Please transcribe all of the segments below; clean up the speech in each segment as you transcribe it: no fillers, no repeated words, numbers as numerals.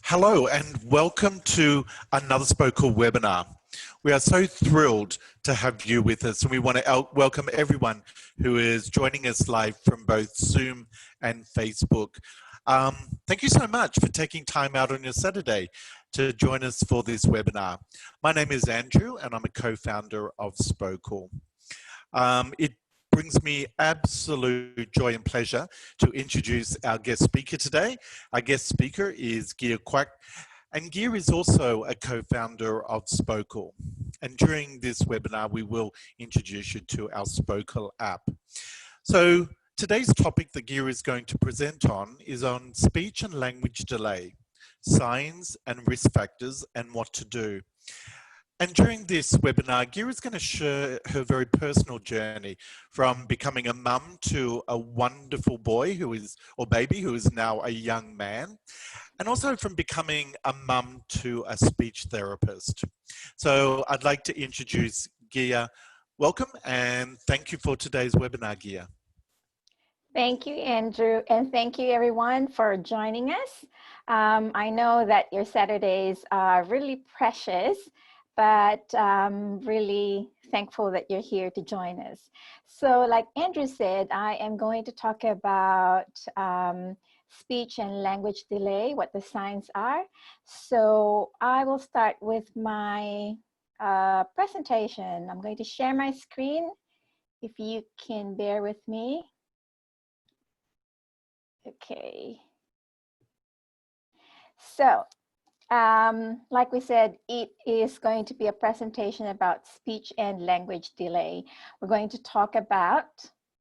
Hello and welcome to another Spokle webinar. We are so thrilled to have you with us, and we want to welcome everyone who is joining us live from both Zoom and Facebook. Thank you so much for taking time out on your Saturday to join us for this webinar. My name is Andrew and I'm a co-founder of Spokle. It brings me absolute joy and pleasure to introduce our guest speaker today. Our guest speaker is Gia Kuek, and Gia is also a co-founder of Spokle. And during this webinar, we will introduce you to our Spokle app. So today's topic that Gia is going to present on is on speech and language delay, signs and risk factors, and what to do. And during this webinar, Gia is going to share her very personal journey from becoming a mum to a wonderful boy or baby who is now a young man, and also from becoming a mum to a speech therapist. So I'd like to introduce Gia. Welcome and thank you for today's webinar, Gia. Thank you, Andrew, and thank you everyone for joining us. I know that your Saturdays are really precious, but really thankful that you're here to join us. So like Andrew said, I am going to talk about speech and language delay, what the signs are. So I will start with my presentation. I'm going to share my screen, if you can bear with me. Okay. So, like we said, it is going to be a presentation about speech and language delay. We're going to talk about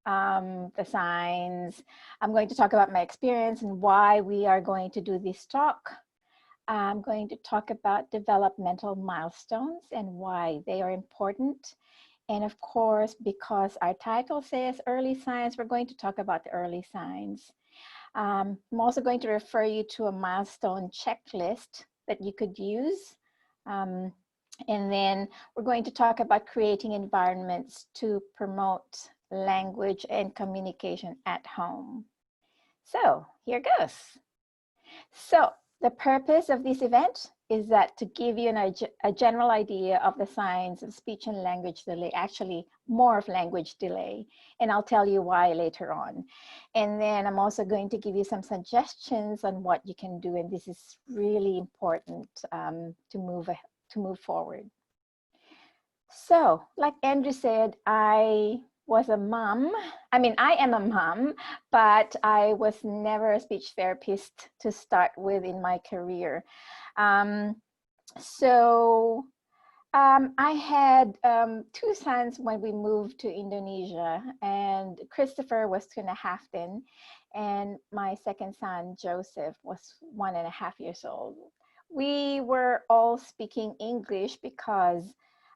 the signs. I'm going to talk about my experience and why we are going to do this talk. I'm going to talk about developmental milestones and why they are important. And of course, because our title says early signs, we're going to talk about the early signs. I'm also going to refer you to a milestone checklist that you could use. And then we're going to talk about creating environments to promote language and communication at home. So here goes. So the purpose of this event is that to give you a general idea of the signs of speech and language delay, actually more of language delay, and I'll tell you why later on. And then I'm also going to give you some suggestions on what you can do, and this is really important to move forward. So, like Andrew said, I was a mom. I mean, I am a mom, but I was never a speech therapist to start with in my career. So I had two sons when we moved to Indonesia, and Christopher was 2.5 then, and my second son, Joseph, was 1.5 years old. We were all speaking English because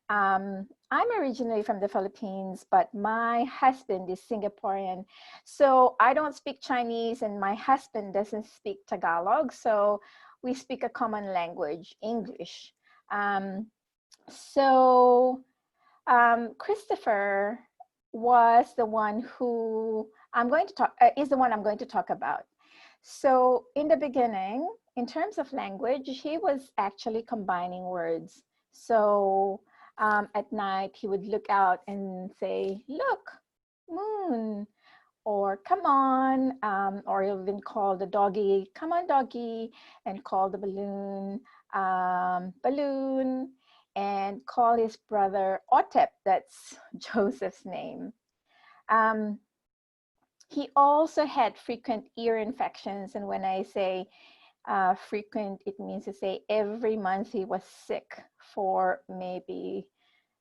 I'm originally from the Philippines, but my husband is Singaporean. So I don't speak Chinese, and my husband doesn't speak Tagalog. So we speak a common language, English. So Christopher was the one who is the one I'm going to talk about. So in the beginning, in terms of language, he was actually combining words. So at night, he would look out and say, "Look, moon," or "Come on," or he'll even call the doggy, "Come on, doggy," and call the balloon, "Balloon," and call his brother Otep, that's Joseph's name. He also had frequent ear infections, and when I say frequent, it means to say every month he was sick for maybe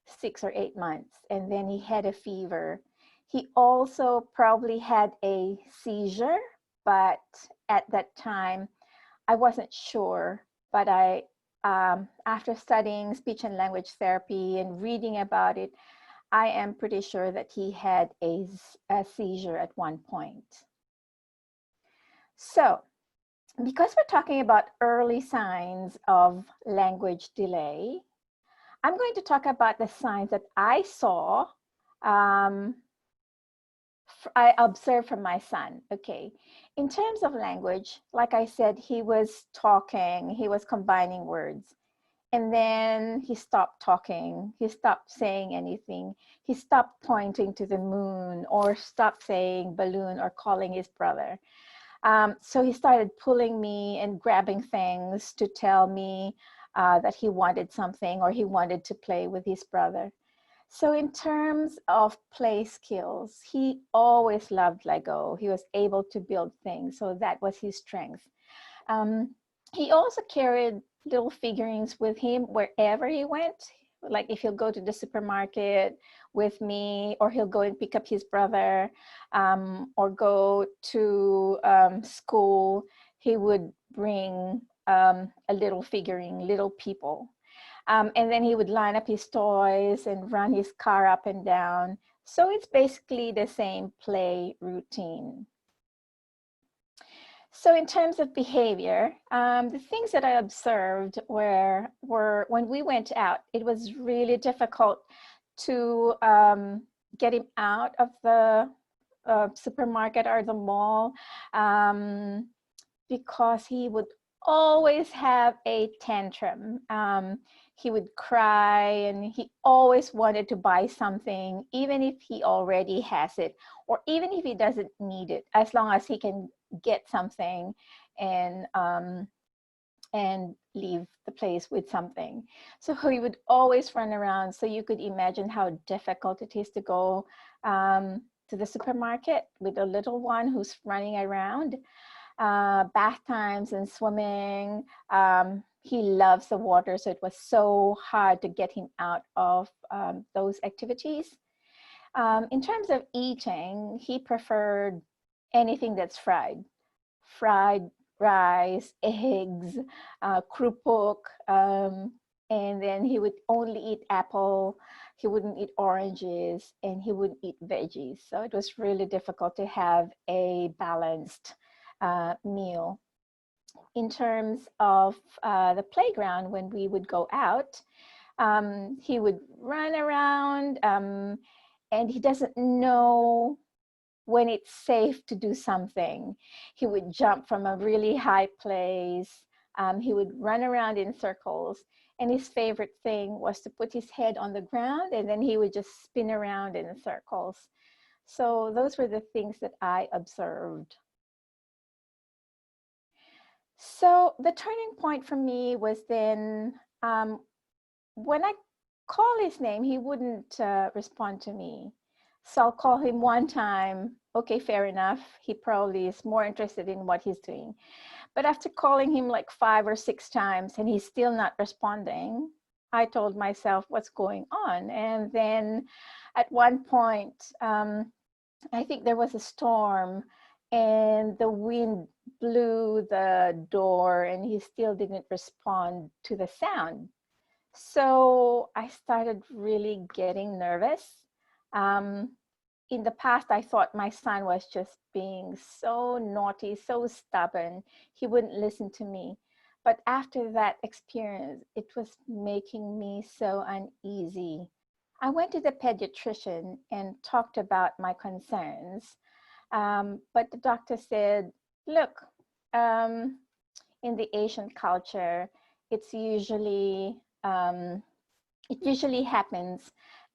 6 or 8 months, and then he had a fever. He also probably had a seizure, but at that time I wasn't sure. But after studying speech and language therapy and reading about it, I am pretty sure that he had a seizure at one point. So, because we're talking about early signs of language delay, I'm going to talk about the signs that I saw, I observed from my son. Okay, in terms of language, like I said, he was talking, he was combining words. And then he stopped talking. He stopped saying anything. He stopped pointing to the moon or stopped saying balloon or calling his brother. So he started pulling me and grabbing things to tell me that he wanted something or he wanted to play with his brother. So in terms of play skills, he always loved Lego. He was able to build things. So that was his strength. He also carried little figurines with him wherever he went. Like if he'll go to the supermarket with me, or he'll go and pick up his brother, or go to school, he would bring a little figurine, little people. And then he would line up his toys and run his car up and down. So it's basically the same play routine. So in terms of behavior, the things that I observed were when we went out, it was really difficult to get him out of the supermarket or the mall, because he would always have a tantrum. He would cry and he always wanted to buy something, even if he already has it, or even if he doesn't need it, as long as he can get something and leave the place with something. So he would always run around. So you could imagine how difficult it is to go to the supermarket with a little one who's running around. Bath times and swimming. He loves the water, so it was so hard to get him out of those activities. In terms of eating, he preferred anything that's fried. Fried rice, eggs, krupuk, and then he would only eat apple. He wouldn't eat oranges, and he wouldn't eat veggies. So it was really difficult to have a balanced meal. In terms of the playground, when we would go out, he would run around, and he doesn't know when it's safe to do something. He would jump from a really high place. He would run around in circles. And his favorite thing was to put his head on the ground, and then he would just spin around in circles. So those were the things that I observed. So the turning point for me was then when I call his name, he wouldn't respond to me. So I'll call him one time. Okay, fair enough. He probably is more interested in what he's doing. But after calling him like 5 or 6 times and he's still not responding, I told myself what's going on. And then at one point, I think there was a storm and the wind blew the door and he still didn't respond to the sound. So I started really getting nervous. In the past, I thought my son was just being so naughty, so stubborn. He wouldn't listen to me. But after that experience, it was making me so uneasy. I went to the pediatrician and talked about my concerns. But the doctor said, look, in the Asian culture, it's usually, it usually happens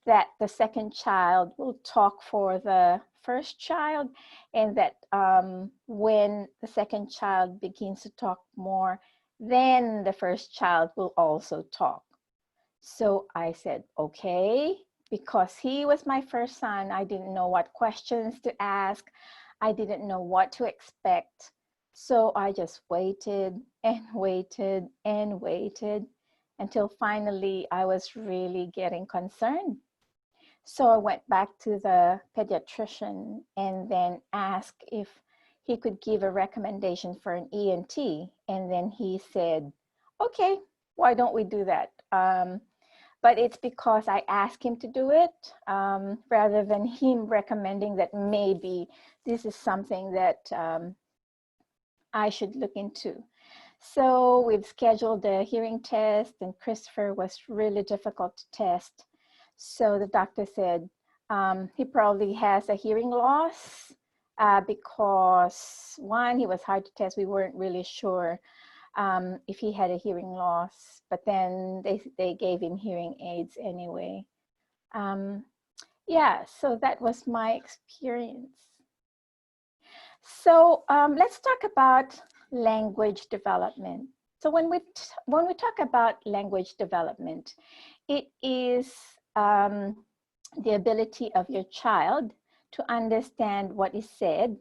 that the second child will talk for the first child, and that when the second child begins to talk more, then the first child will also talk. So I said, okay, because he was my first son, I didn't know what questions to ask. I didn't know what to expect. So I just waited and waited and waited until finally I was really getting concerned. So I went back to the pediatrician and then asked if he could give a recommendation for an ENT. And then he said, okay, why don't we do that? But it's because I asked him to do it rather than him recommending that maybe this is something that I should look into. So we've scheduled a hearing test, and Christopher was really difficult to test. So the doctor said he probably has a hearing loss because one, he was hard to test. We weren't really sure if he had a hearing loss, but then they gave him hearing aids anyway. Yeah, so that was my experience. So let's talk about language development. So when we talk about language development, it is the ability of your child to understand what is said,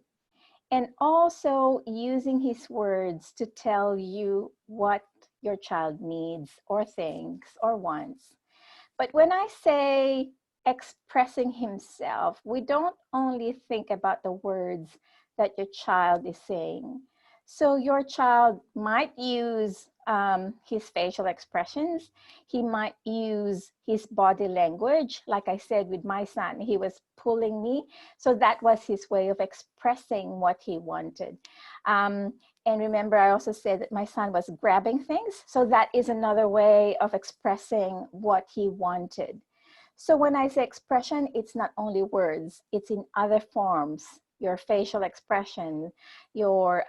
and also using his words to tell you what your child needs or thinks or wants. But when I say expressing himself, we don't only think about the words that your child is saying. So your child might use his facial expressions. He might use his body language. Like I said with my son, he was pulling me. So that was his way of expressing what he wanted. And remember, I also said that my son was grabbing things. So that is another way of expressing what he wanted. So when I say expression, it's not only words, it's in other forms. Your facial expression, your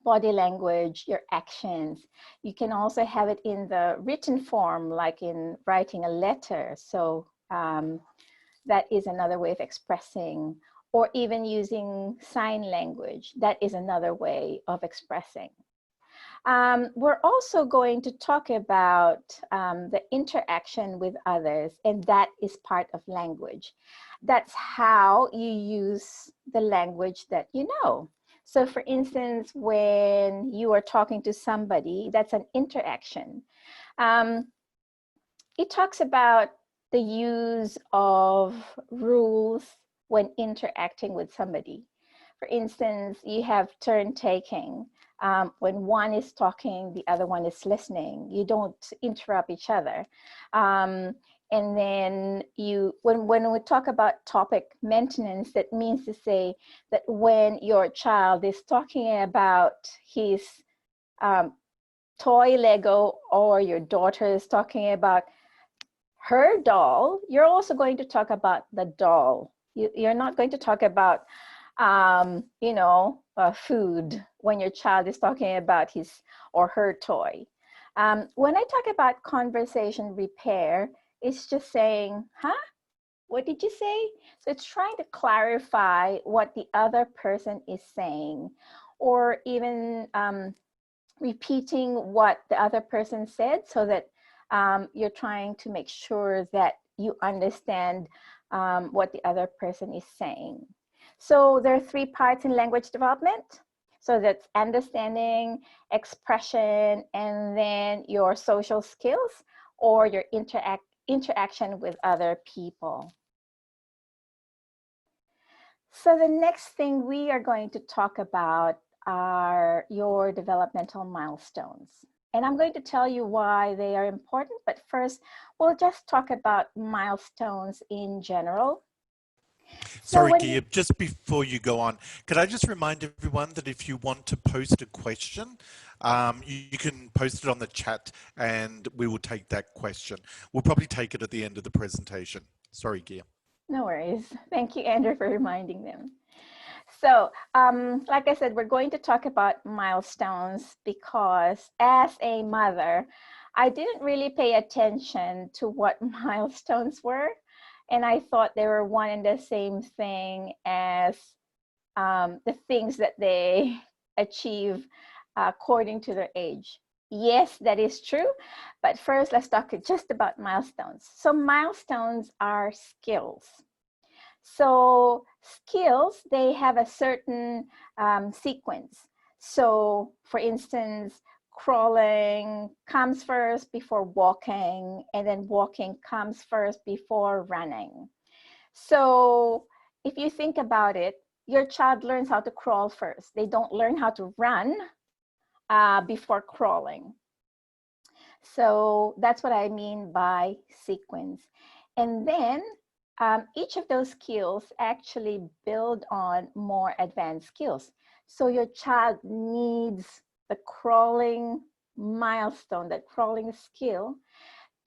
body language, your actions. You can also have it in the written form, like in writing a letter. So that is another way of expressing, or even using sign language. That is another way of expressing. We're also going to talk about the interaction with others, and that is part of language. That's how you use the language that you know. So for instance, when you are talking to somebody, that's an interaction. It talks about the use of rules when interacting with somebody. For instance, you have turn taking. When one is talking, the other one is listening. You don't interrupt each other. And then when we talk about topic maintenance, that means to say that when your child is talking about his toy Lego, or your daughter is talking about her doll, you're also going to talk about the doll. You're not going to talk about food when your child is talking about his or her toy. When I talk about conversation repair, it's just saying, huh? What did you say? So it's trying to clarify what the other person is saying, or even repeating what the other person said, so that you're trying to make sure that you understand what the other person is saying. So there are 3 parts in language development. So that's understanding, expression, and then your social skills. or your interaction with other people. So the next thing we are going to talk about are your developmental milestones. And I'm going to tell you why they are important, but first we'll just talk about milestones in general. Sorry, Gia, just before you go on, could I just remind everyone that if you want to post a question, you can post it on the chat and we will take that question. We'll probably take it at the end of the presentation. Sorry, Gia. No worries. Thank you, Andrew, for reminding them. So, like I said, we're going to talk about milestones because as a mother, I didn't really pay attention to what milestones were. And I thought they were one and the same thing as the things that they achieve according to their age. Yes, that is true. But first, let's talk just about milestones. So milestones are skills. So skills, they have a certain sequence. So for instance, crawling comes first before walking, and then walking comes first before running. So if you think about it, your child learns how to crawl first. They don't learn how to run before crawling. So that's what I mean by sequence. And then each of those skills actually build on more advanced skills. So your child needs the crawling milestone, that crawling skill,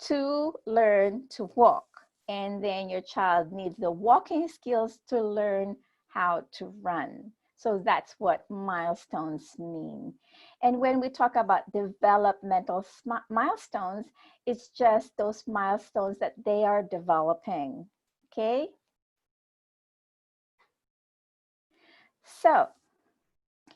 to learn to walk. And then your child needs the walking skills to learn how to run. So that's what milestones mean. And when we talk about developmental milestones, it's just those milestones that they are developing, okay? So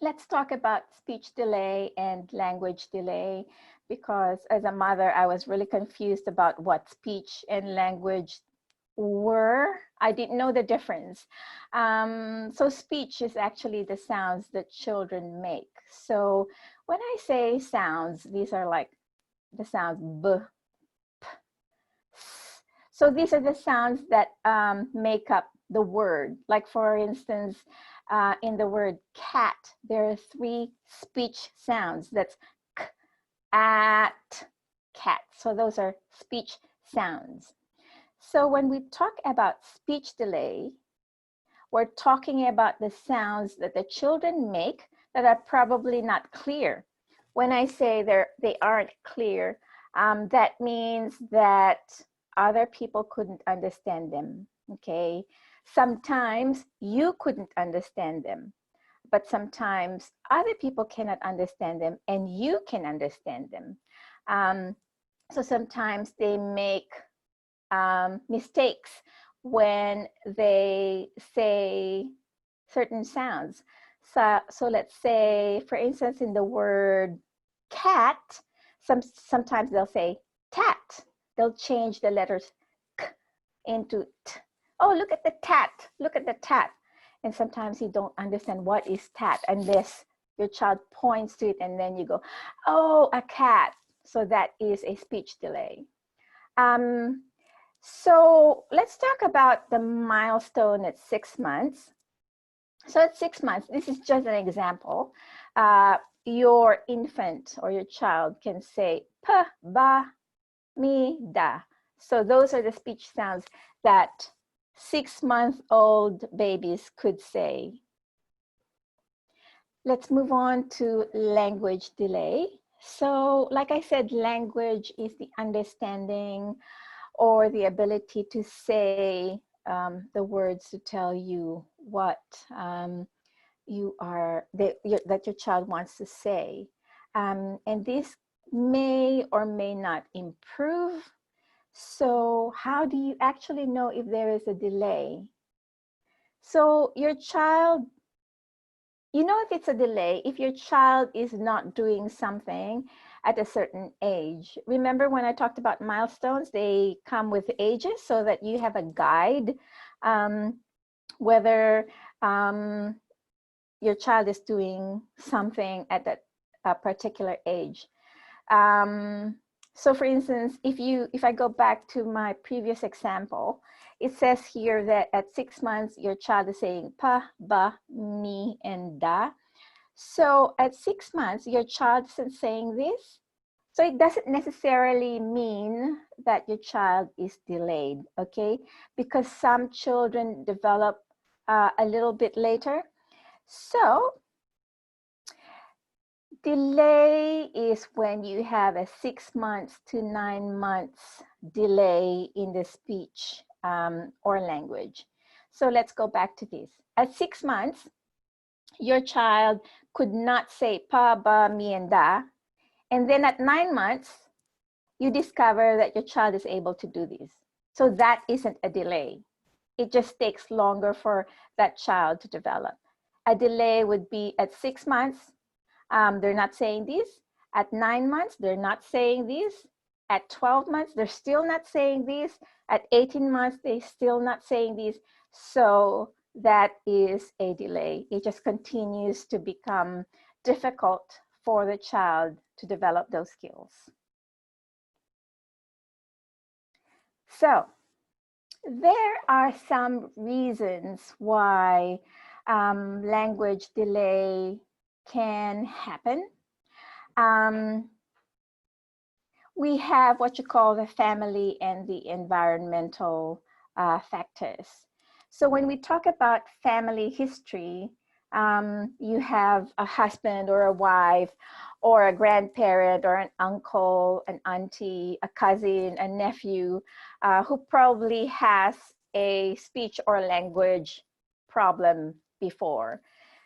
let's talk about speech delay and language delay, because as a mother, I was really confused about what speech and language were. I didn't know the difference. So speech is actually the sounds that children make. So when I say sounds, these are like the sounds b, p, s. So these are the sounds that make up the word. Like for instance, in the word cat, there are 3 speech sounds. That's k, at, cat. So those are speech sounds. So when we talk about speech delay, we're talking about the sounds that the children make that are probably not clear. When I say they aren't clear, that means that other people couldn't understand them, okay? Sometimes you couldn't understand them, but sometimes other people cannot understand them and you can understand them. So sometimes they make mistakes when they say certain sounds. So let's say, for instance, in the word cat, sometimes they'll say tat. They'll change the letters k into t. Oh, look at the tat, look at the tat. And sometimes you don't understand what is tat unless your child points to it and then you go, oh, a cat. So that is a speech delay. So let's talk about the milestone at 6 months. So at 6 months, this is just an example. Your infant or your child can say p, ba, mi, da. So those are the speech sounds that 6-month-old babies could say. Let's move on to language delay. So like I said, language is the understanding or the ability to say the words to tell you what that your child wants to say. And this may or may not improve. So how do you actually know if there is a delay? So your child, you know if it's a delay, if your child is not doing something at a certain age. Remember when I talked about milestones, they come with ages so that you have a guide whether your child is doing something at that particular age. So for instance, if I go back to my previous example, it says here that at 6 months, your child is saying pa, ba, mi, and da. So at 6 months, your child isn't saying this. So it doesn't necessarily mean that your child is delayed, okay? Because some children develop a little bit later. So delay is when you have a 6 months to 9 months delay in the speech or language. So let's go back to this. At 6 months, your child could not say pa, ba, mi, and da. And then at 9 months, you discover that your child is able to do this. So that isn't a delay. It just takes longer for that child to develop. A delay would be at 6 months, they're not saying this. At 9 months, they're not saying this. At 12 months, they're still not saying this. At 18 months, they're still not saying this. So that is a delay. It just continues to become difficult for the child to develop those skills. So there are some reasons why language delay can happen. We have what you call the family and the environmental factors. So when we talk about family history, you have a husband or a wife or a grandparent or an uncle, an auntie, a cousin, a nephew who probably has a speech or language problem before.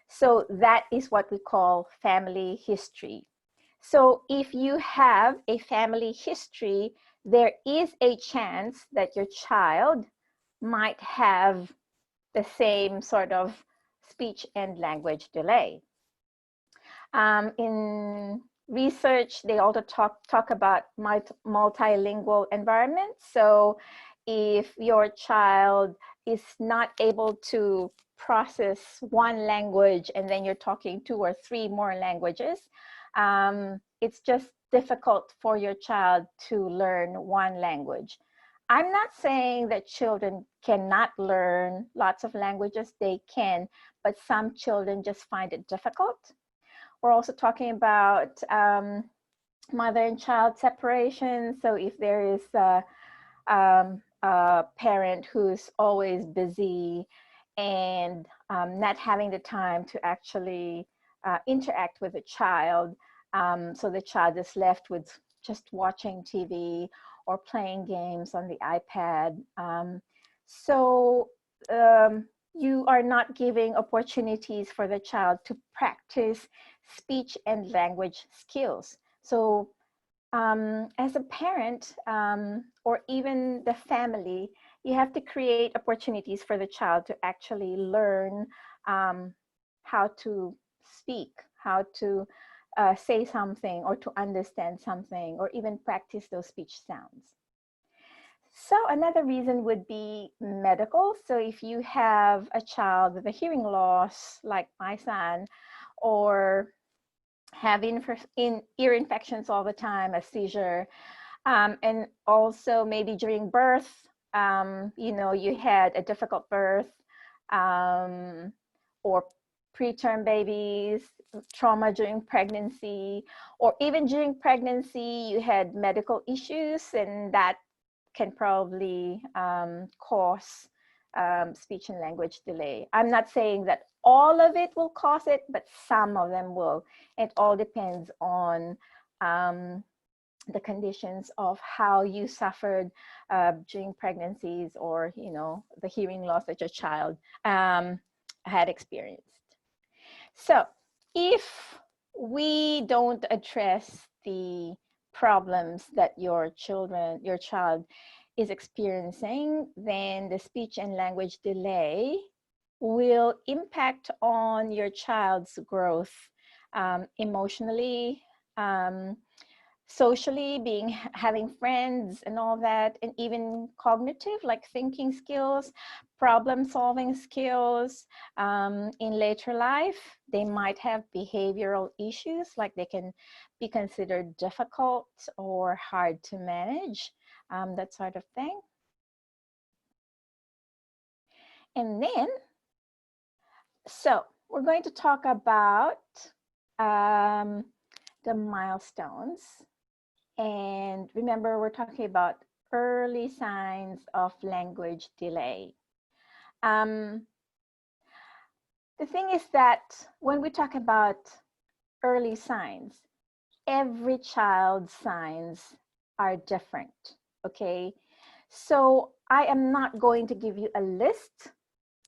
So that is what we call family history. So if you have a family history, there is a chance that your child might have the same sort of speech and language delay. In research, they also talk about multilingual environments. So if your child is not able to process one language and then you're talking 2 or 3 more languages, it's just difficult for your child to learn one language. I'm not saying that children cannot learn lots of languages. They can, but some children just find it difficult. We're also talking about mother and child separation. So if there is a parent who's always busy and not having the time to actually interact with the child, so the child is left with just watching TV or playing games on the iPad. You are not giving opportunities for the child to practice speech and language skills. So as a parent or even the family, you have to create opportunities for the child to actually learn how to speak, how to say something or to understand something or even practice those speech sounds. So another reason would be medical. So if you have a child with a hearing loss, like my son, or have ear infections all the time, a seizure, and also maybe during birth, you had a difficult birth, or preterm babies, trauma during pregnancy, or even during pregnancy, you had medical issues, and that can probably cause speech and language delay. I'm not saying that all of it will cause it, but some of them will. It all depends on the conditions of how you suffered during pregnancies or, the hearing loss that your child had experienced. So if we don't address the problems that your child is experiencing, then the speech and language delay will impact on your child's growth emotionally, socially, having friends and all that, and even cognitive, like thinking skills, problem solving skills. In later life, they might have behavioral issues, like they can be considered difficult or hard to manage, that sort of thing. And then, so we're going to talk about the milestones. And remember, we're talking about early signs of language delay. The thing is that when we talk about early signs, every child's signs are different, okay? So I am not going to give you a list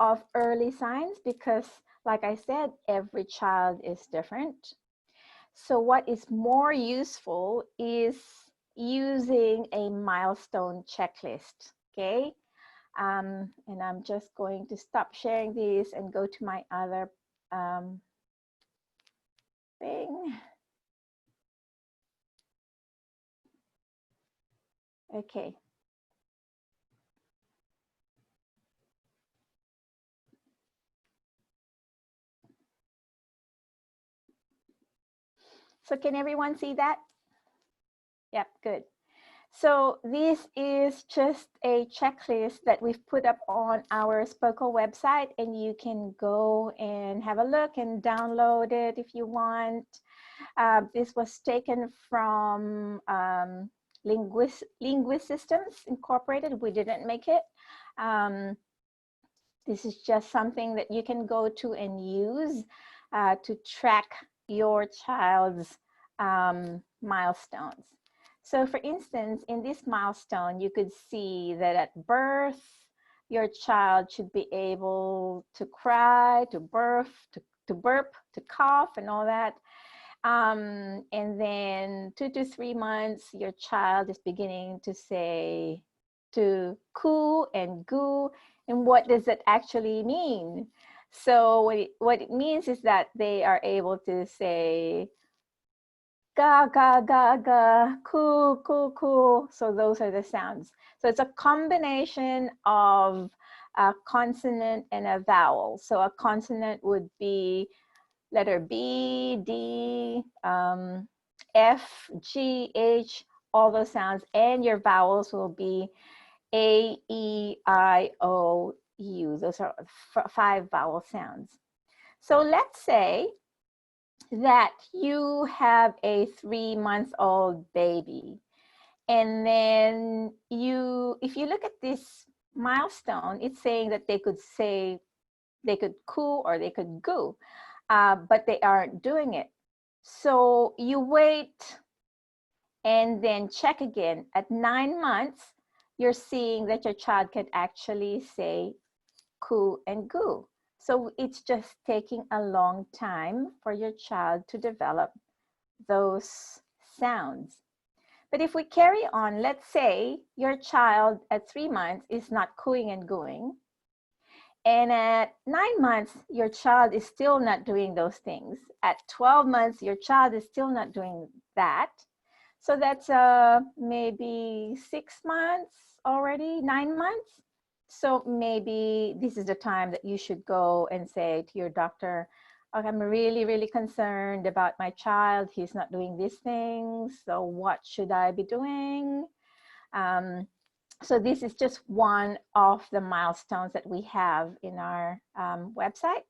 of early signs because, like I said, every child is different. So what is more useful is using a milestone checklist, okay? And I'm just going to stop sharing this and go to my other thing. Okay. So can everyone see that? Yep, good. So this is just a checklist that we've put up on our Spokle website, and you can go and have a look and download it if you want. This was taken from Linguist Systems Incorporated. We didn't make it. This is just something that you can go to and use to track your child's milestones. So for instance, in this milestone, you could see that at birth, your child should be able to cry, to burp, to cough, and all that. And then 2 to 3 months, your child is beginning to say, to coo and goo. And what does it actually mean? So what it means is that they are able to say ga, ga, ga, ga, coo, coo, coo. So those are the sounds. So it's a combination of a consonant and a vowel. So a consonant would be letter B, D, F, G, H, all those sounds. And your vowels will be A, E, I, O, U. Those are 5 vowel sounds. So let's say that you have a 3-month-old baby. And then if you look at this milestone, it's saying that they could say, they could coo or they could goo, but they aren't doing it. So you wait and then check again. At 9 months, you're seeing that your child can actually say coo and goo. So it's just taking a long time for your child to develop those sounds. But if we carry on, let's say your child at 3 months is not cooing and gooing, and at 9 months, your child is still not doing those things. At 12 months, your child is still not doing that. So that's maybe 6 months already, 9 months. So maybe this is the time that you should go and say to your doctor, okay, I'm really, really concerned about my child. He's not doing these things. So what should I be doing? So this is just one of the milestones that we have in our website.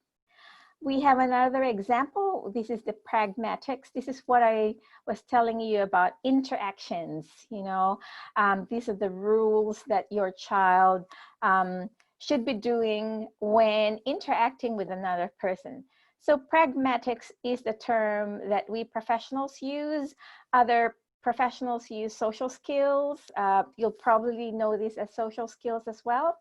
We have another example. This is the pragmatics. This is what I was telling you about interactions. You know, these are the rules that your child should be doing when interacting with another person. So pragmatics is the term that we professionals use. Other professionals use social skills. You'll probably know this as social skills as well.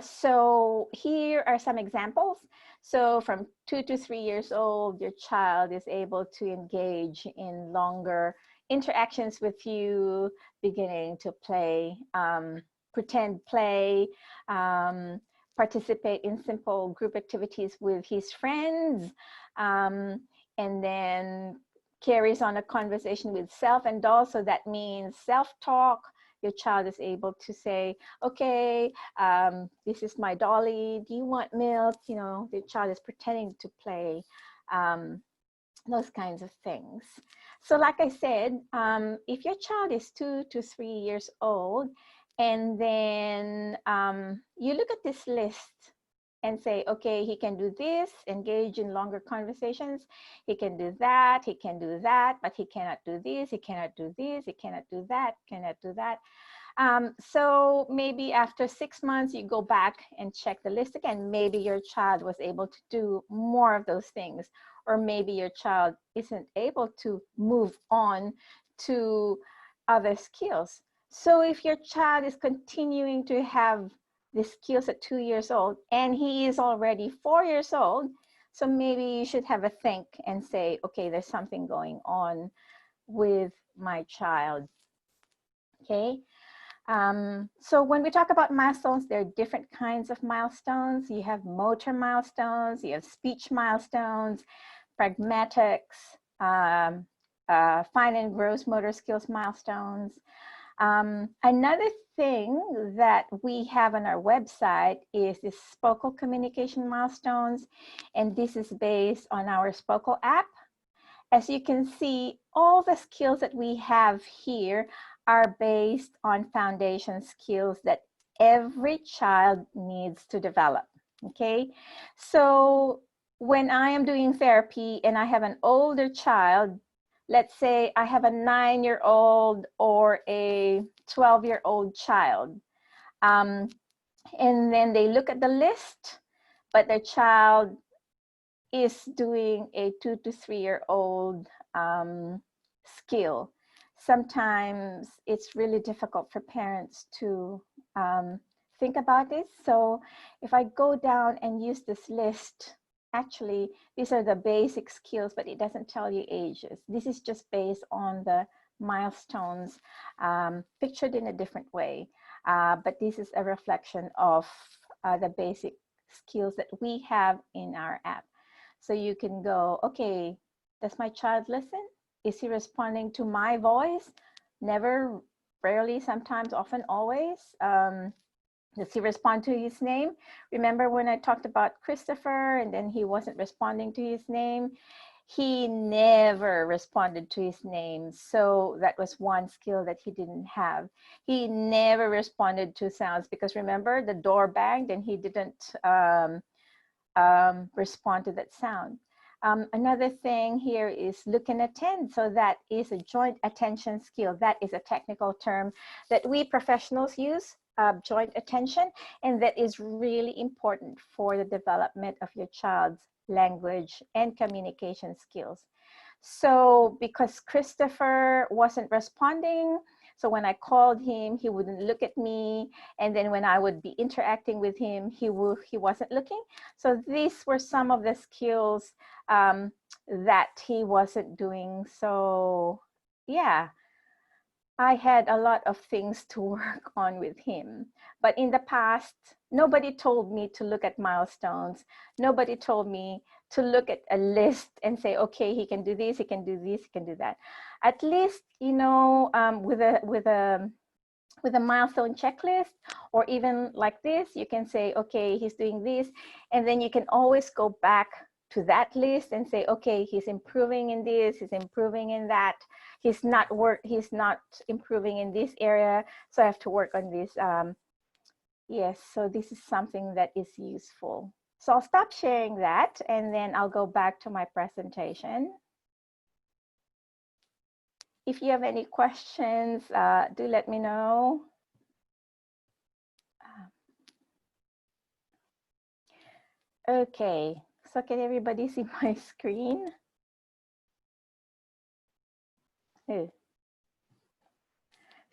So here are some examples. So from 2 to 3 years old, your child is able to engage in longer interactions with you, beginning to play, pretend play, participate in simple group activities with his friends, and then carries on a conversation with self and doll. So that means self-talk. Your child is able to say, okay, this is my dolly. Do you want milk? You know, the child is pretending to play, those kinds of things. So like I said, if your child is 2 to 3 years old, and then you look at this list and say, okay, he can do this, engage in longer conversations. He can do that, but he cannot do this, he cannot do this, he cannot do that, cannot do that. So maybe after 6 months, you go back and check the list again. Maybe your child was able to do more of those things, or maybe your child isn't able to move on to other skills. So if your child is continuing to have the skills at 2 years old and he is already 4 years old, so maybe you should have a think and say, okay, there's something going on with my child. Okay. So when we talk about milestones, there are different kinds of milestones. You have motor milestones, you have speech milestones, pragmatics, fine and gross motor skills milestones. Another thing that we have on our website is the Spokle communication milestones, and this is based on our Spokle app. As you can see, all the skills that we have here are based on foundation skills that every child needs to develop, okay? So when I am doing therapy and I have an older child, let's say I have a 9-year-old or a 12-year-old child, and then they look at the list, but their child is doing a 2 to 3-year-old skill. Sometimes it's really difficult for parents to think about this. So if I go down and use this list, actually, these are the basic skills, but it doesn't tell you ages. This is just based on the milestones pictured in a different way. But this is a reflection of the basic skills that we have in our app. So you can go, okay, does my child listen? Is he responding to my voice? Never, rarely, sometimes, often, always. Does he respond to his name? Remember when I talked about Christopher and then he wasn't responding to his name? He never responded to his name. So that was one skill that he didn't have. He never responded to sounds because remember the door banged and he didn't respond to that sound. Another thing here is look and attend. So that is a joint attention skill. That is a technical term that we professionals use, joint attention, and that is really important for the development of your child's language and communication skills. So because Christopher wasn't responding, so when I called him, he wouldn't look at me. And then when I would be interacting with him, he wasn't looking. So these were some of the skills that he wasn't doing. So yeah, I had a lot of things to work on with him. But in the past, nobody told me to look at milestones. Nobody told me to look at a list and say, okay, he can do this, he can do this, he can do that. At least, you know, with a milestone checklist, or even like this, you can say, okay, he's doing this, and then you can always go back to that list and say, okay, he's improving in this, he's improving in that, he's not improving in this area, so I have to work on this. Yes, so this is something that is useful. So I'll stop sharing that and then I'll go back to my presentation. If you have any questions, do let me know. Okay, so can everybody see my screen?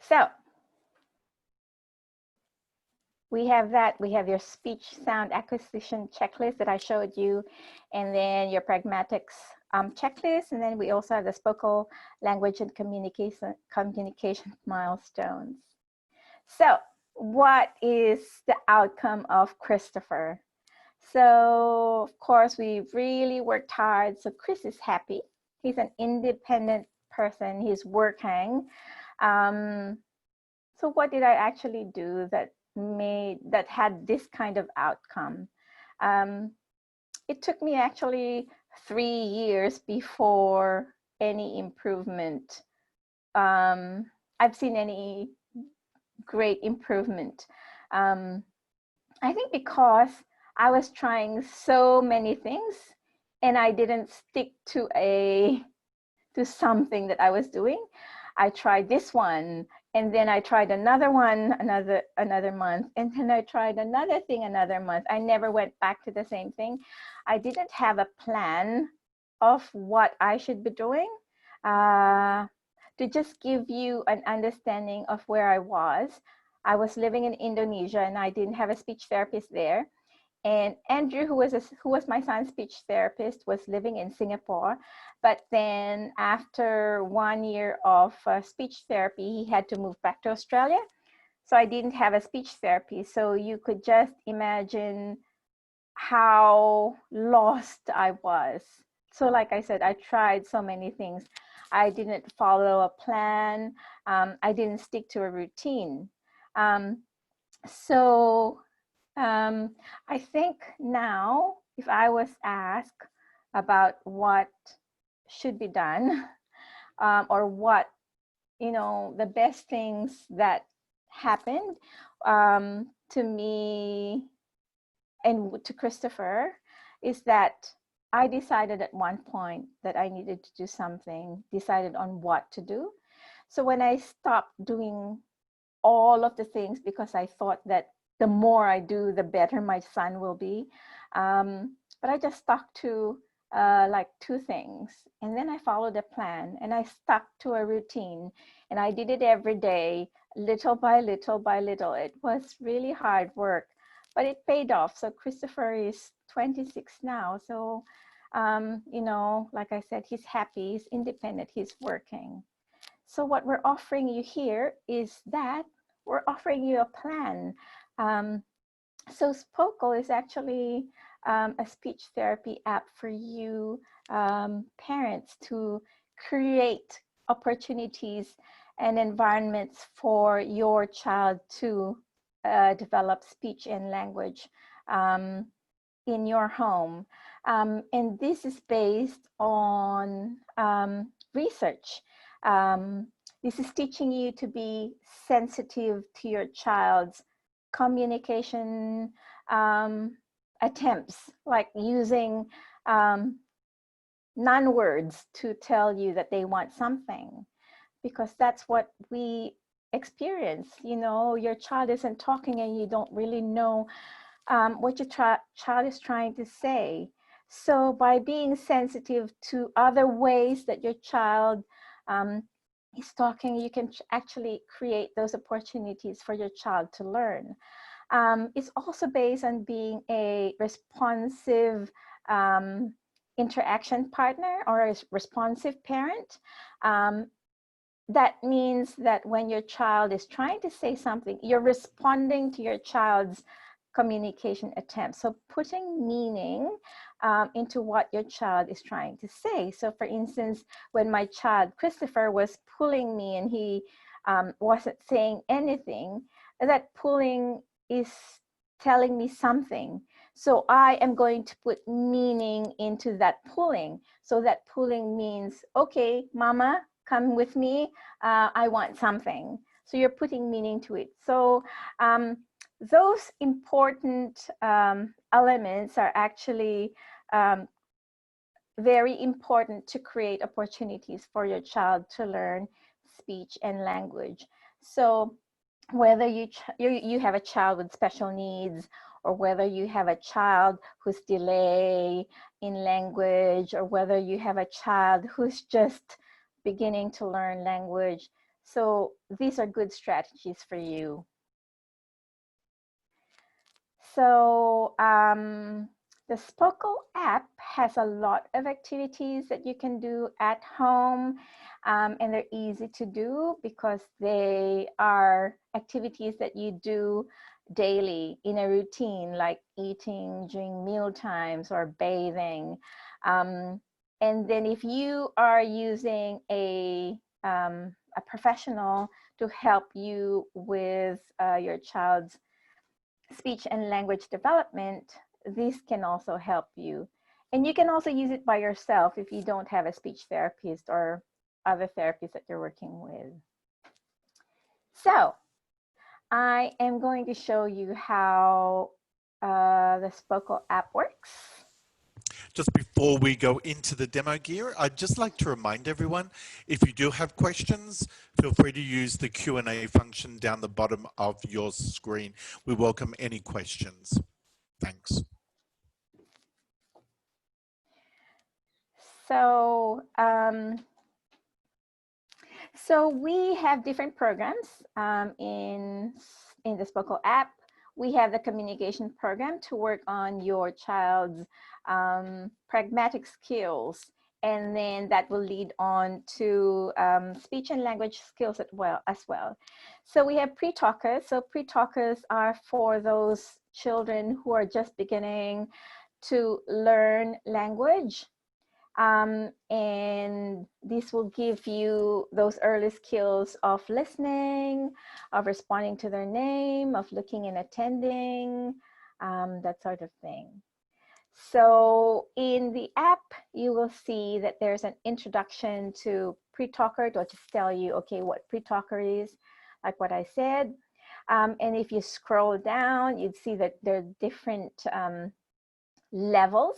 So we have that. We have your speech sound acquisition checklist that I showed you, and then your pragmatics checklist, and then we also have the Spokle language and communication milestones. So what is the outcome of Christopher? So of course we really worked hard. So Chris is happy. He's an independent person. He's working. So what did I actually do that had this kind of outcome? It took me actually 3 years before any improvement. I've seen any great improvement. I think because I was trying so many things and I didn't stick to something that I was doing. I tried this one, and then I tried another one another month, and then I tried another thing another month. I never went back to the same thing. I didn't have a plan of what I should be doing. To just give you an understanding of where I was living in Indonesia, and I didn't have a speech therapist there. And Andrew, who was my son's speech therapist, was living in Singapore. But then after 1 year of speech therapy, he had to move back to Australia. So I didn't have a speech therapy. So you could just imagine how lost I was. So like I said, I tried so many things. I didn't follow a plan. I didn't stick to a routine. I think now, if I was asked about what should be done, or what, the best things that happened to me and to Christopher, is that I decided at one point that I needed to do something, decided on what to do. So when I stopped doing all of the things because I thought that the more I do, the better my son will be. But I just stuck to like 2 things. And then I followed a plan and I stuck to a routine, and I did it every day, little by little by little. It was really hard work, but it paid off. So Christopher is 26 now. So, like I said, he's happy, he's independent, he's working. So what we're offering you here is that we're offering you a plan. So Spokle is actually a speech therapy app for you parents to create opportunities and environments for your child to develop speech and language in your home. And this is based on research. This is teaching you to be sensitive to your child's communication attempts, like using non-words to tell you that they want something, because that's what we experience. Your child isn't talking and you don't really know what your child is trying to say. So by being sensitive to other ways that your child is talking, you can actually create those opportunities for your child to learn. It's also based on being a responsive interaction partner or a responsive parent. That means that when your child is trying to say something, you're responding to your child's communication attempts. So putting meaning into what your child is trying to say. So for instance, when my child Christopher was pulling me and he wasn't saying anything, that pulling is telling me something. So I am going to put meaning into that pulling. So that pulling means, okay, mama, come with me. I want something. So you're putting meaning to it. So those important elements are actually very important to create opportunities for your child to learn speech and language. So whether you have a child with special needs, or whether you have a child who's delay in language, or whether you have a child who's just beginning to learn language, so these are good strategies for you. So the Spokle app has a lot of activities that you can do at home, and they're easy to do because they are activities that you do daily in a routine, like eating during meal times or bathing. And then if you are using a professional to help you with your child's speech and language development, this can also help you. And you can also use it by yourself if you don't have a speech therapist or other therapists that you're working with. So I am going to show you how the Spokle app works. Just before we go into the demo gear, I'd just like to remind everyone, if you do have questions, feel free to use the Q&A function down the bottom of your screen. We welcome any questions. Thanks. So, we have different programs in the Spokle app. We have the communication program to work on your child's pragmatic skills, and then that will lead on to speech and language skills as well. So we have pre-talkers. So pre-talkers are for those children who are just beginning to learn language. And this will give you those early skills of listening, of responding to their name, of looking and attending, that sort of thing. So in the app, you will see that there's an introduction to pre-talker to just tell you, okay, what pre-talker is, like what I said. And if you scroll down, you'd see that there are different levels,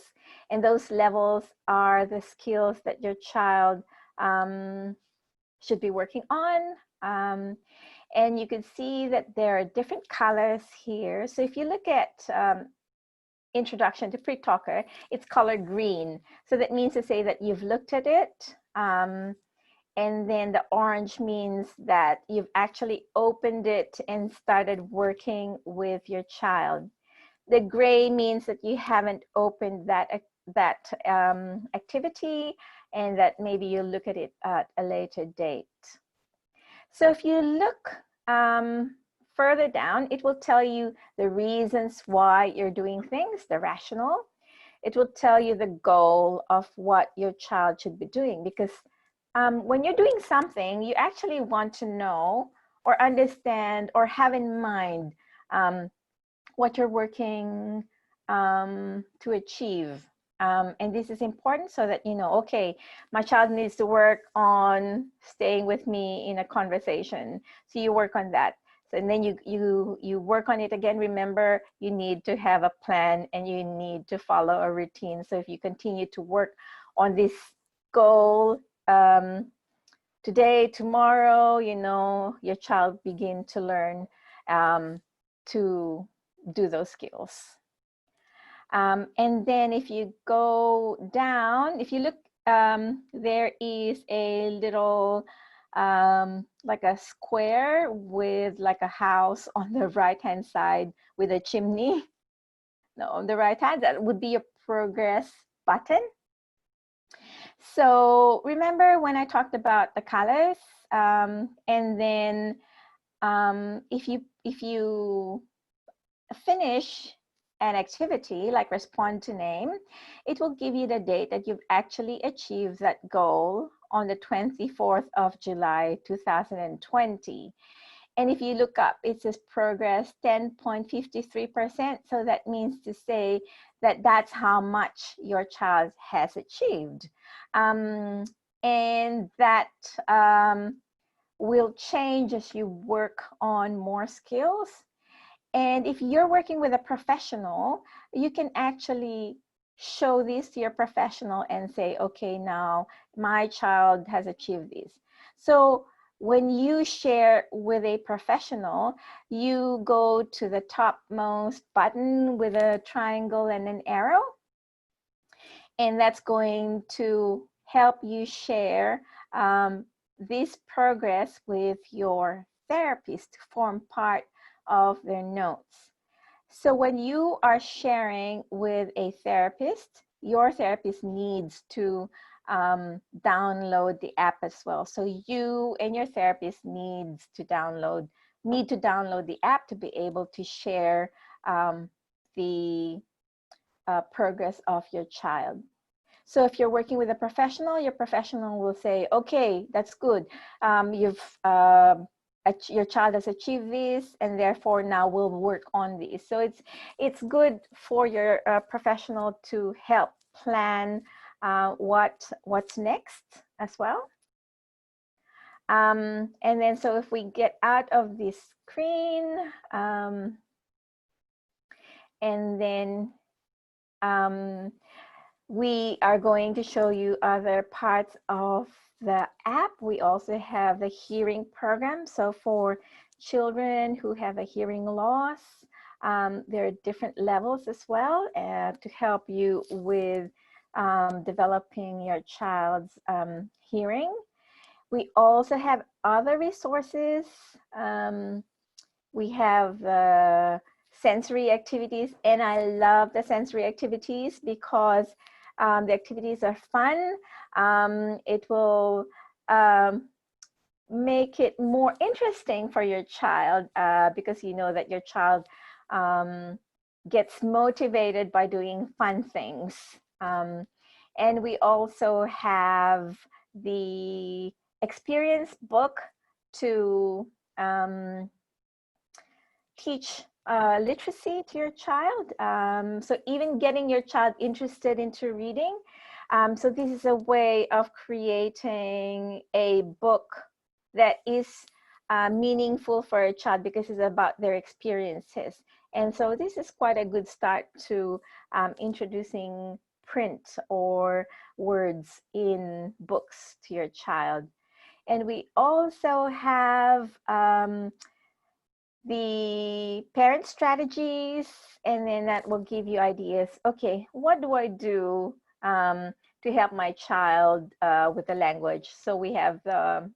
and those levels are the skills that your child should be working on. And you can see that there are different colors here. So if you look at introduction to pre-talker, it's colored green. So that means to say that you've looked at it. And then the orange means that you've actually opened it and started working with your child. The gray means that you haven't opened that activity, and that maybe you'll look at it at a later date. So if you look further down, it will tell you the reasons why you're doing things, the rationale. It will tell you the goal of what your child should be doing, because when you're doing something, you actually want to know or understand or have in mind what you're working to achieve. And this is important so that you know, okay, my child needs to work on staying with me in a conversation. So you work on that. So, and then you work on it again. Remember, you need to have a plan and you need to follow a routine. So if you continue to work on this goal today, tomorrow, you know, your child begin to learn to do those skills. And then if you go down, if you look, there is a little like a square with like a house on the right hand side with a chimney. No, on the right hand, that would be your progress button. So remember when I talked about the colors, and then if you finish an activity like respond to name, it will give you the date that you've actually achieved that goal on the 24th of July 2020. And if you look up, it says progress 10.53%. So that means to say that that's how much your child has achieved. And that will change as you work on more skills. And if you're working with a professional, you can actually show this to your professional and say, okay, now my child has achieved this. So when you share with a professional, you go to the topmost button with a triangle and an arrow. And that's going to help you share this progress with your therapist to form part of their notes. So when you are sharing with a therapist, your therapist needs to download the app as well. So you and your therapist need to download the app to be able to share the progress of your child. So if you're working with a professional, your professional will say, okay, that's good. Your child has achieved this, and therefore now we'll work on this. So it's good for your professional to help plan what's next as well. And then, so if we get out of this screen, and then we are going to show you other parts of the app. We also have the hearing program. So for children who have a hearing loss, there are different levels as well to help you with developing your child's hearing. We also have other resources. We have sensory activities, and I love the sensory activities because the activities are fun. It will make it more interesting for your child because you know that your child gets motivated by doing fun things. And we also have the experience book to teach literacy to your child. So even getting your child interested into reading. So this is a way of creating a book that is meaningful for a child because it's about their experiences. And so this is quite a good start to introducing print or words in books to your child. And we also have the parent strategies, and then that will give you ideas. Okay, what do I do to help my child with the language? So we have the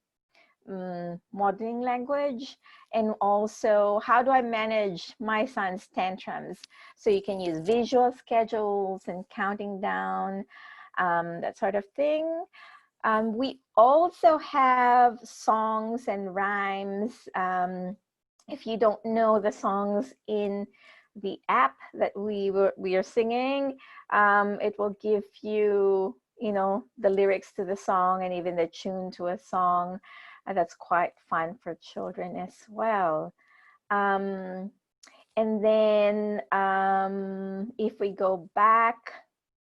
modeling language, and also how do I manage my son's tantrums? So you can use visual schedules and counting down, that sort of thing. We also have songs and rhymes. If you don't know the songs in the app that we are singing, it will give you, you know, the lyrics to the song and even the tune to a song. That's quite fun for children as well. And then if we go back,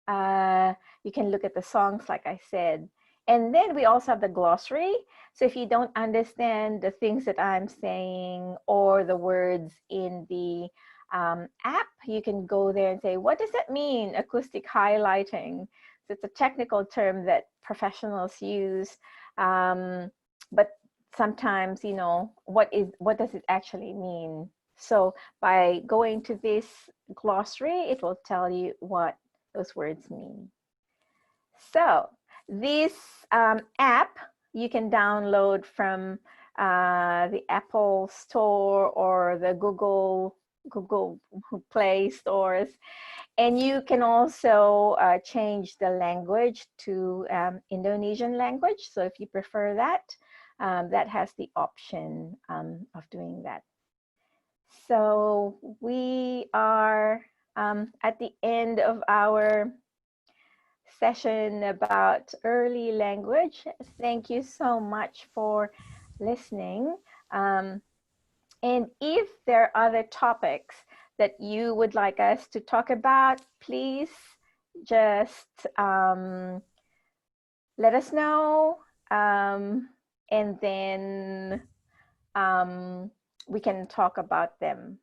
you can look at the songs, like I said. And then we also have the glossary. So if you don't understand the things that I'm saying or the words in the app, you can go there and say, what does that mean, acoustic highlighting? So it's a technical term that professionals use. But sometimes, you know, what does it actually mean? So by going to this glossary, it will tell you what those words mean. So this app you can download from the Apple Store or the Google Play stores. And you can also change the language to Indonesian language. So if you prefer that, that has the option of doing that. So we are at the end of our session about early language. Thank you so much for listening. And if there are other topics that you would like us to talk about, please just let us know, and then we can talk about them.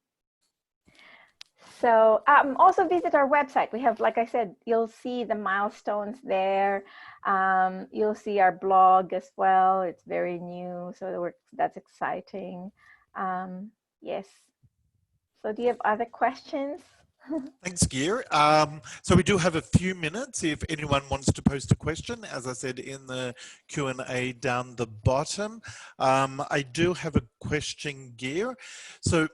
So also visit our website. We have, like I said, you'll see the milestones there. You'll see our blog as well. It's very new, so that's exciting. Yes. So do you have other questions? Thanks, Gia. So we do have a few minutes if anyone wants to post a question, as I said, in the Q&A down the bottom. I do have a question, Gia. So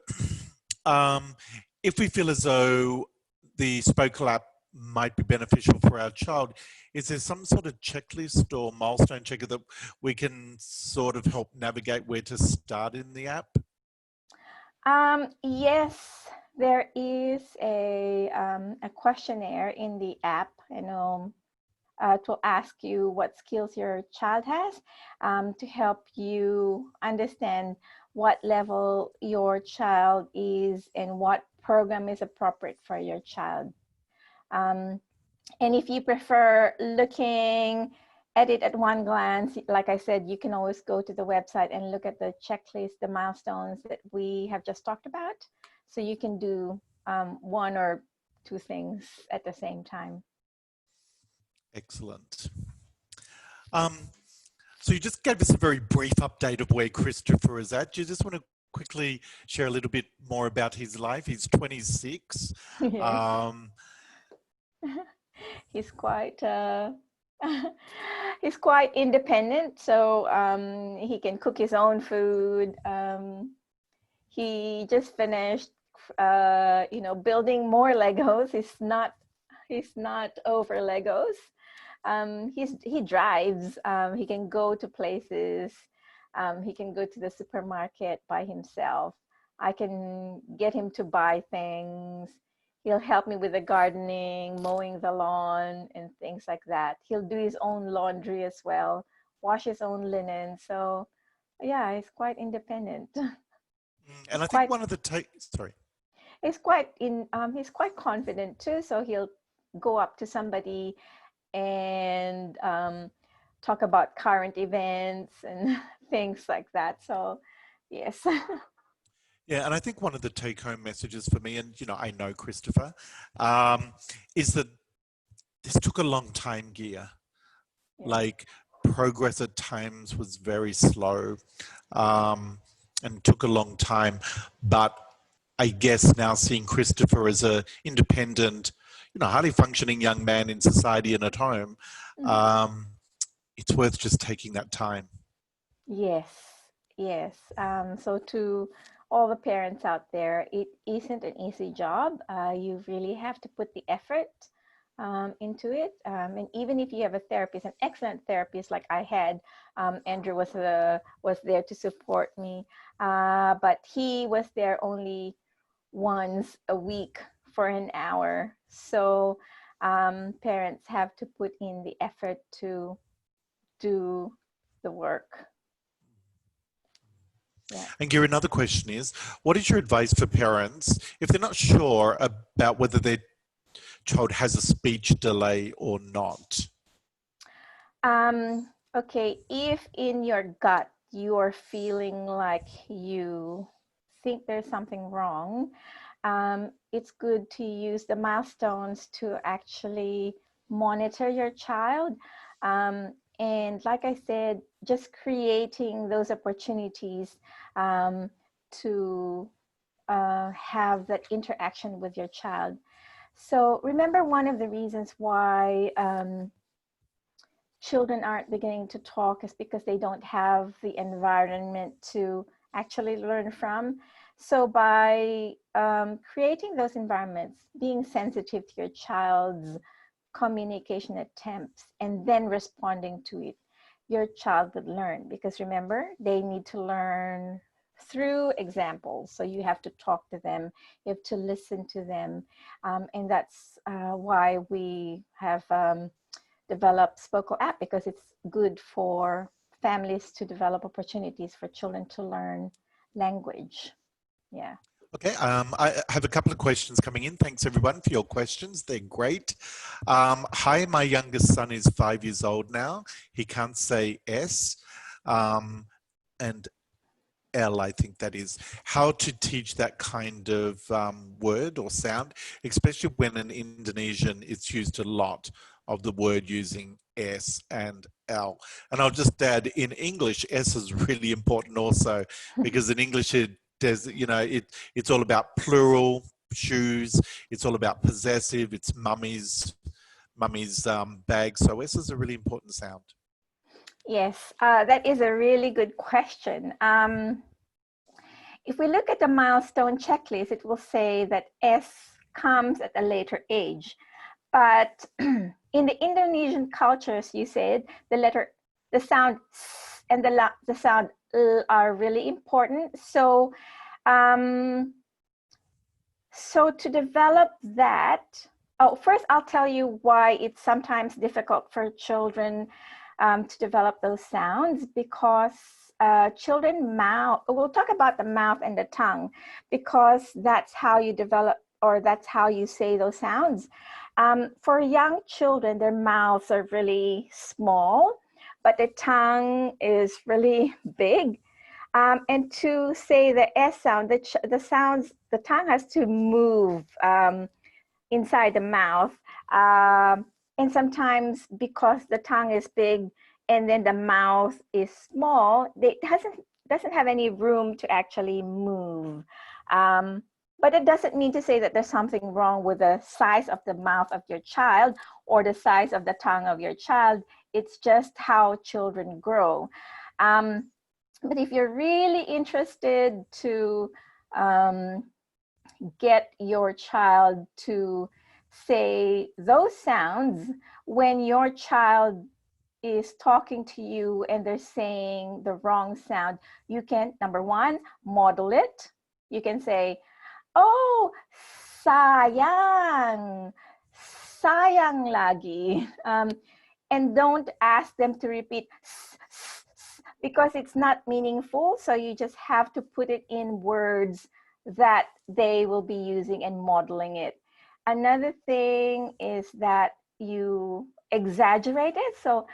if we feel as though the Spokle app might be beneficial for our child, is there some sort of checklist or milestone checker that we can sort of help navigate where to start in the app? Yes, there is a questionnaire in the app. to ask you what skills your child has, to help you understand what level your child is and what program is appropriate for your child. And if you prefer looking at it at one glance, like I said, you can always go to the website and look at the checklist, the milestones that we have just talked about. So you can do one or two things at the same time. Excellent. So you just gave us a very brief update of where Christopher is at. Do you just want to quickly share a little bit more about his life? He's 26. Yes. He's quite he's quite independent, so he can cook his own food. He just finished building more Legos. He's not over Legos. He drives. He can go to places. He can go to the supermarket by himself. I can get him to buy things. He'll help me with the gardening, mowing the lawn, and things like that. He'll do his own laundry as well, wash his own linen. So, yeah, he's quite independent. And I think one of the He's quite confident too. So he'll go up to somebody and talk about current events and things like that. So, yes. Yeah, and I think one of the take-home messages for me, and I know Christopher, is that this took a long time, Gia. Yeah. Like progress at times was very slow, and took a long time. But I guess now seeing Christopher as a independent, highly functioning young man in society and at home, it's worth just taking that time. Yes, yes. So to all the parents out there, it isn't an easy job. You really have to put the effort into it. And even if you have a therapist, an excellent therapist like I had, Andrew was there to support me, but he was there only once a week for an hour. So parents have to put in the effort to do the work. Yeah. And Gary, another question is, what is your advice for parents if they're not sure about whether their child has a speech delay or not? Okay, if in your gut you're feeling like you think there's something wrong, it's good to use the milestones to actually monitor your child. And like I said, just creating those opportunities to have that interaction with your child. So remember, one of the reasons why children aren't beginning to talk is because they don't have the environment to actually learn from. So by creating those environments, being sensitive to your child's communication attempts and then responding to it, your child would learn. Because remember, they need to learn through examples. So you have to talk to them, you have to listen to them. And that's why we have developed Spokle app, because it's good for families to develop opportunities for children to learn language. Yeah. Okay, I have a couple of questions coming in. Thanks everyone for your questions. They're great. Hi, my youngest son is 5 years old now. He can't say S and L, I think that is. How to teach that kind of word or sound, especially when in Indonesian it's used a lot of the word using S and L. And I'll just add, in English, S is really important also, because in English it's all about plural, shoes, it's all about possessive, it's mummy's bag. So S is a really important sound. Yes, that is a really good question. If we look at the milestone checklist, it will say that S comes at a later age. But in the Indonesian cultures, you said the sound S and the sound L are really important. So, so to develop that, Oh, first I'll tell you why it's sometimes difficult for children to develop those sounds, because children mouth, we'll talk about the mouth and the tongue, because that's how you develop, or that's how you say those sounds. For young children, their mouths are really small, but the tongue is really big. And to say the S sound, the sounds, the tongue has to move inside the mouth. And sometimes because the tongue is big and then the mouth is small, it doesn't have any room to actually move. But it doesn't mean to say that there's something wrong with the size of the mouth of your child or the size of the tongue of your child. It's just how children grow. But if you're really interested to get your child to say those sounds, when your child is talking to you and they're saying the wrong sound, you can, number one, model it. You can say, oh, sayang, sayang lagi. And don't ask them to repeat because it's not meaningful. So you just have to put it in words that they will be using and modeling it. Another thing is that you exaggerate it. So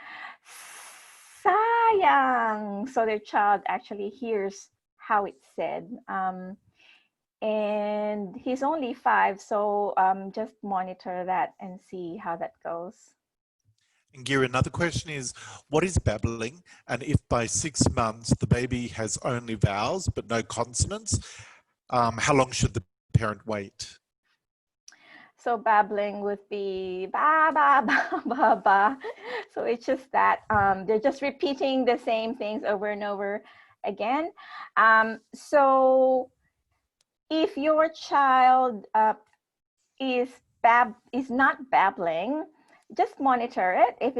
sayang, so their child actually hears how it's said. And he's only 5, so just monitor that and see how that goes. And Gia, another question is, what is babbling? And if by 6 months the baby has only vowels but no consonants, how long should the parent wait? So babbling would be ba ba ba ba ba. So it's just that they're just repeating the same things over and over again. So if your child is not babbling, just monitor it. If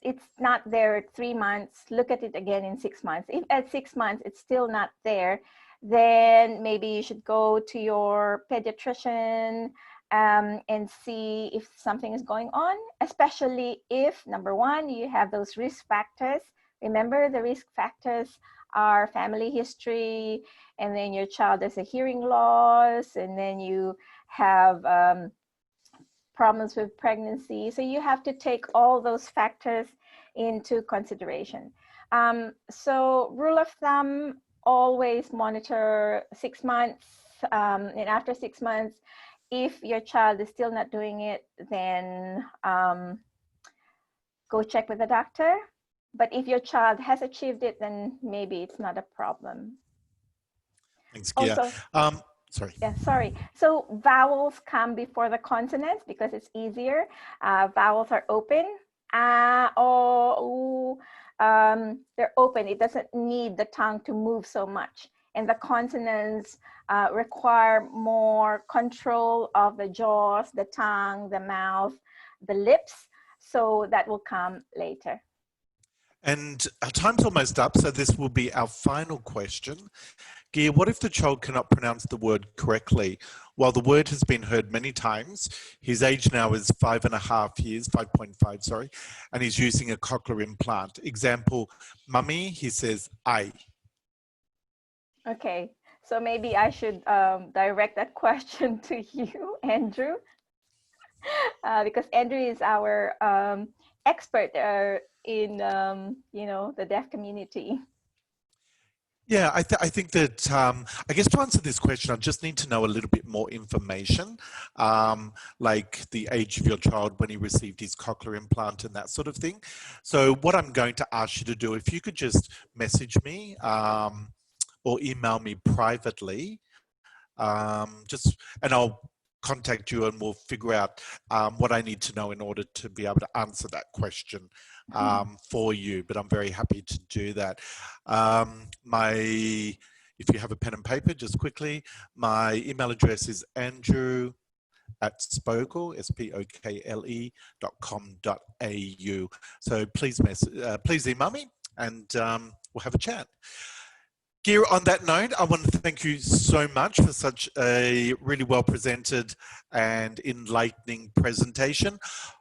it's not there at 3 months, look at it again in 6 months. If at 6 months it's still not there, then maybe you should go to your pediatrician and see if something is going on, especially if, number one, you have those risk factors. Remember, the risk factors are family history, and then your child has a hearing loss, and then you have problems with pregnancy. So you have to take all those factors into consideration. So rule of thumb, always monitor 6 months, and after 6 months, if your child is still not doing it, then go check with the doctor. But if your child has achieved it, then maybe it's not a problem. Thanks, Gia. Also, sorry. yeah, sorry. So vowels come before the consonants because it's easier. Vowels are open. They're open. It doesn't need the tongue to move so much. And the consonants require more control of the jaws, the tongue, the mouth, the lips. So that will come later. And our time's almost up, so this will be our final question. Gia, what if the child cannot pronounce the word correctly? While the word has been heard many times, his age now is 5.5 years, 5.5, sorry, and he's using a cochlear implant. Example, mummy, he says, I. Okay, so maybe I should direct that question to you, Andrew, because Andrew is our expert in, the deaf community. Yeah, I think that, I guess to answer this question, I just need to know a little bit more information, like the age of your child when he received his cochlear implant and that sort of thing. So what I'm going to ask you to do, if you could just message me or email me privately, and I'll contact you and we'll figure out what I need to know in order to be able to answer that question for you, but I'm very happy to do that. If you have a pen and paper, just quickly, my email address is andrew@spokle, spokle.com.au. So please email me and we'll have a chat. Gia, on that note, I want to thank you so much for such a really well presented and enlightening presentation.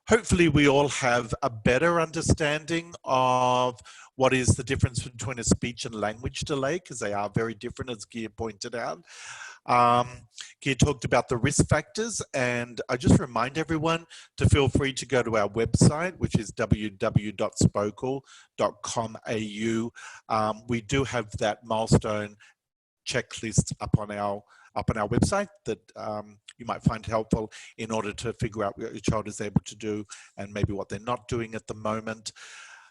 Hopefully we all have a better understanding of what is the difference between a speech and language delay, because they are very different, as Gia pointed out. Gia talked about the risk factors, and I just remind everyone to feel free to go to our website, which is www.spokle.com.au. We do have that milestone checklist up on our website that you might find helpful in order to figure out what your child is able to do and maybe what they're not doing at the moment.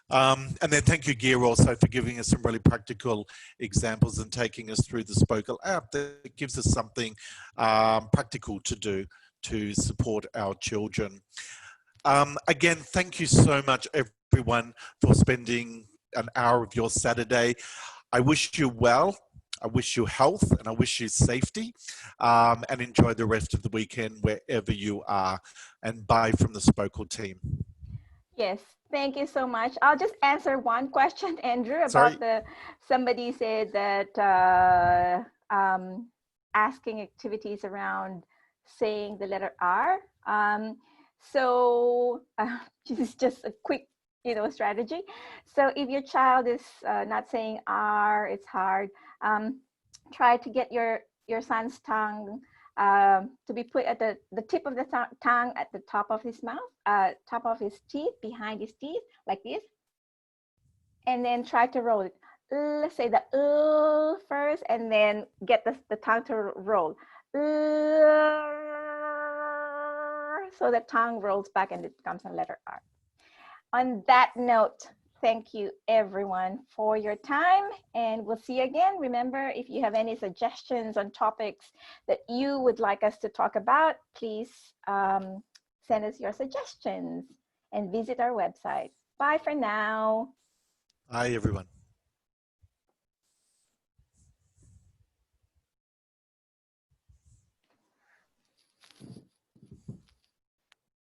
And then thank you, Gia, also for giving us some really practical examples and taking us through the Spokle app that gives us something practical to do to support our children. Again, thank you so much, everyone, for spending an hour of your Saturday. I wish you well. I wish you health and I wish you safety, and enjoy the rest of the weekend wherever you are. And bye from the Spokle team. Yes, thank you so much. I'll just answer one question, Andrew, Sorry. about somebody said that asking activities around saying the letter R. This is just a quick, strategy. So if your child is not saying R, it's hard. Try to get your son's tongue to be put at the tip of the tongue at the top of his mouth, top of his teeth, behind his teeth, like this. And then try to roll it. Let's say the first, and then get the tongue to roll. So the tongue rolls back and it becomes a letter R. On that note, thank you everyone for your time, and we'll see you again. Remember, if you have any suggestions on topics that you would like us to talk about, please send us your suggestions and visit our website. Bye for now. Bye, everyone.